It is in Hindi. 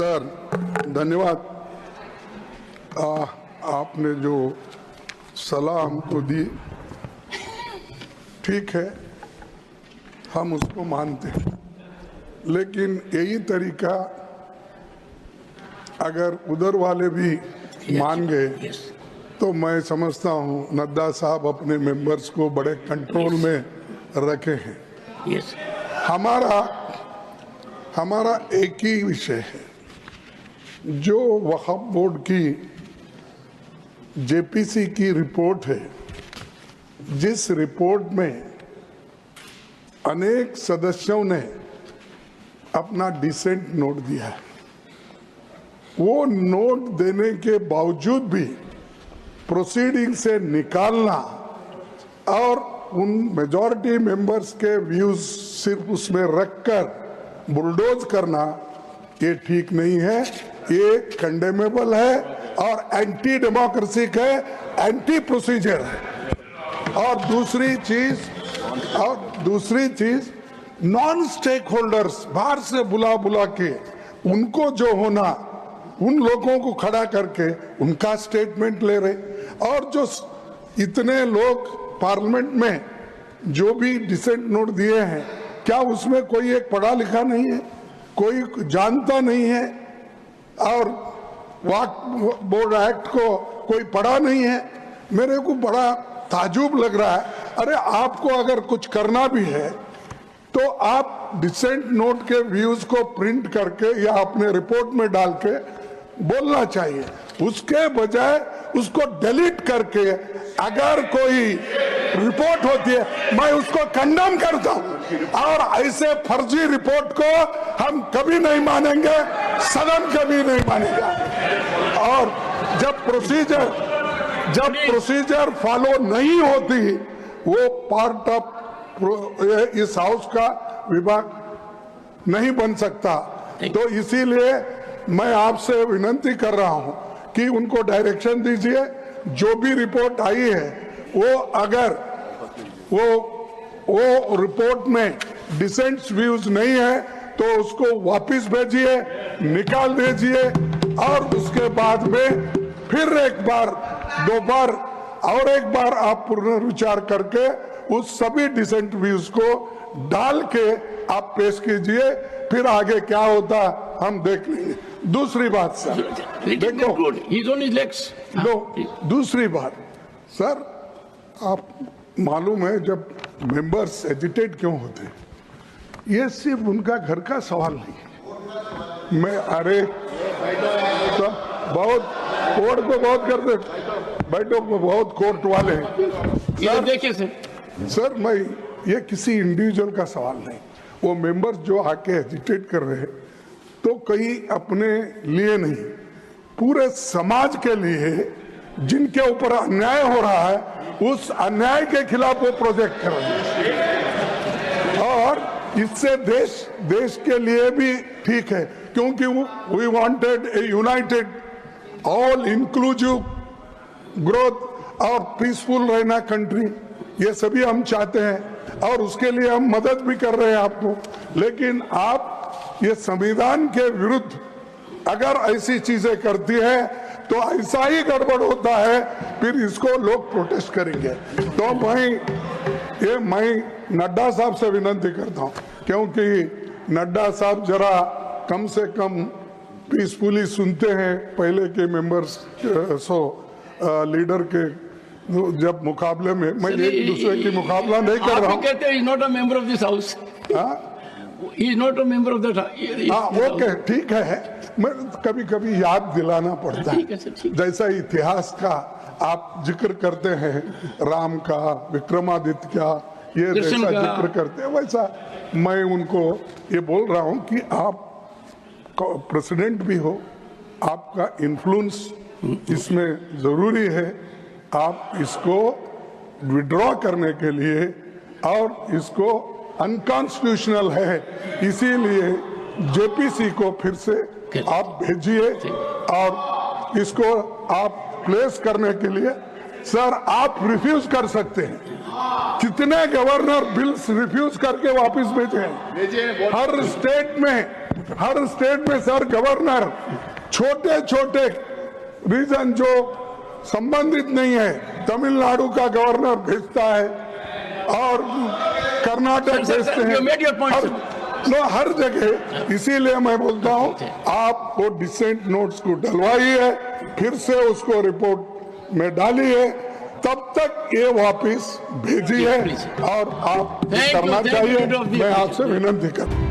सर धन्यवाद। आपने जो सलाह हमको दी ठीक है, हम उसको मानते हैं, लेकिन यही तरीका अगर उधर वाले भी मान गए तो मैं समझता हूँ नड्डा साहब अपने मेंबर्स को बड़े कंट्रोल में रखे हैं। हमारा एक ही विषय है, जो वक्फ बोर्ड की जेपीसी की रिपोर्ट है, जिस रिपोर्ट में अनेक सदस्यों ने अपना डिसेंट नोट दिया है, वो नोट देने के बावजूद भी प्रोसीडिंग से निकालना और उन मेजॉरिटी मेंबर्स के व्यूज सिर्फ उसमें रखकर बुलडोज करना, ये ठीक नहीं है, ये कंडेमेबल है और एंटी डेमोक्रेसिक है, एंटी प्रोसीजर है। और दूसरी चीज नॉन स्टेक होल्डर्स बाहर से बुला के उनको जो होना, उन लोगों को खड़ा करके उनका स्टेटमेंट ले रहे, और जो इतने लोग पार्लियामेंट में जो भी डिसेंट नोट दिए हैं, क्या उसमें कोई एक पढ़ा लिखा नहीं है, कोई जानता नहीं है, और वक्फ बोर्ड एक्ट को कोई पढ़ा नहीं है? मेरे को बड़ा ताजुब लग रहा है। अरे आपको अगर कुछ करना भी है तो आप डिसेंट नोट के व्यूज को प्रिंट करके या अपने रिपोर्ट में डाल के बोलना चाहिए, उसके बजाय उसको डिलीट करके अगर कोई रिपोर्ट होती है मैं उसको कंडेम करता हूं, और ऐसे फर्जी रिपोर्ट को हम कभी नहीं मानेंगे, सदन कभी नहीं मानेगा। और जब प्रोसीजर फॉलो नहीं होती, वो पार्ट ऑफ इस हाउस का विभाग नहीं बन सकता। तो इसीलिए मैं आपसे विनती कर रहा हूं कि उनको डायरेक्शन दीजिए, जो भी रिपोर्ट आई है वो अगर वो रिपोर्ट में डिसेंट व्यूज नहीं है तो उसको वापस भेजिए, निकाल दीजिए, और उसके बाद में फिर एक बार, दो बार और एक बार आप पुनर्विचार करके उस सभी डिसेंट व्यूज को डाल के आप पेश कीजिए, फिर आगे क्या होता हम देख लेंगे। दूसरी बात सर, देखो दूसरी बात सर, आप मालूम है जब मेंबर्स एजिटेट क्यों होते हैं, ये सिर्फ उनका घर का सवाल नहीं है। मैं अरे तो बहुत कोर्ट को बहुत करते, बैठो बहुत कोर्ट वाले हैं। देखिए सर मैं ये किसी इंडिविजुअल का सवाल नहीं, वो मेंबर्स जो आके एजिटेट कर रहे हैं तो कहीं अपने लिए नहीं, पूरे समाज के लिए, जिनके ऊपर अन्याय हो रहा है, उस अन्याय के खिलाफ वो प्रोजेक्ट कर रहे हैं, और इससे देश के लिए भी ठीक है, क्योंकि we wanted a united all inclusive growth और पीसफुल रहना कंट्री, ये सभी हम चाहते हैं और उसके लिए हम मदद भी कर रहे हैं आपको। लेकिन आप ये संविधान के विरुद्ध अगर ऐसी चीजें करती है तो ऐसा ही गड़बड़ होता है, फिर इसको लोग प्रोटेस्ट करेंगे। तो मैं नड्डा साहब से विनती करता हूं, क्योंकि नड्डा साहब जरा कम से कम पीसफुली सुनते हैं पहले के मेंबर्स लीडर के जब मुकाबले में। मैं एक दूसरे की मुकाबला नहीं कर रहा हूँ। कहते हैं not a member of this house, he is not a member of that. Okay ठीक है, मैं कभी कभी याद दिलाना पड़ता है, जैसा इतिहास का आप जिक्र करते हैं, राम का, विक्रमादित्य का, ये जैसा जिक्र करते हैं, वैसा मैं उनको ये बोल रहा हूँ कि आप प्रेसिडेंट भी हो, आपका इन्फ्लुएंस इसमें जरूरी है। आप इसको विड्रॉ करने के लिए, और इसको अनकॉन्स्टिट्यूशनल है, इसीलिए जेपीसी को फिर से आप भेजिए, और इसको आप प्लेस करने के लिए सर आप रिफ्यूज कर सकते हैं। कितने गवर्नर बिल्स रिफ्यूज करके वापस भेजे हैं? हर स्टेट में हर स्टेट में सर गवर्नर छोटे छोटे रीजन जो संबंधित नहीं है, तमिलनाडु का गवर्नर भेजता है और कर्नाटक भेजते हैं, हर जगह। इसीलिए मैं बोलता हूं आप वो डिसेंट नोट्स को डलवाइए, फिर से उसको रिपोर्ट में डालिए, तब तक ये वापस भेजिए और आप करना चाहिए। मैं आपसे विनती करता हूं।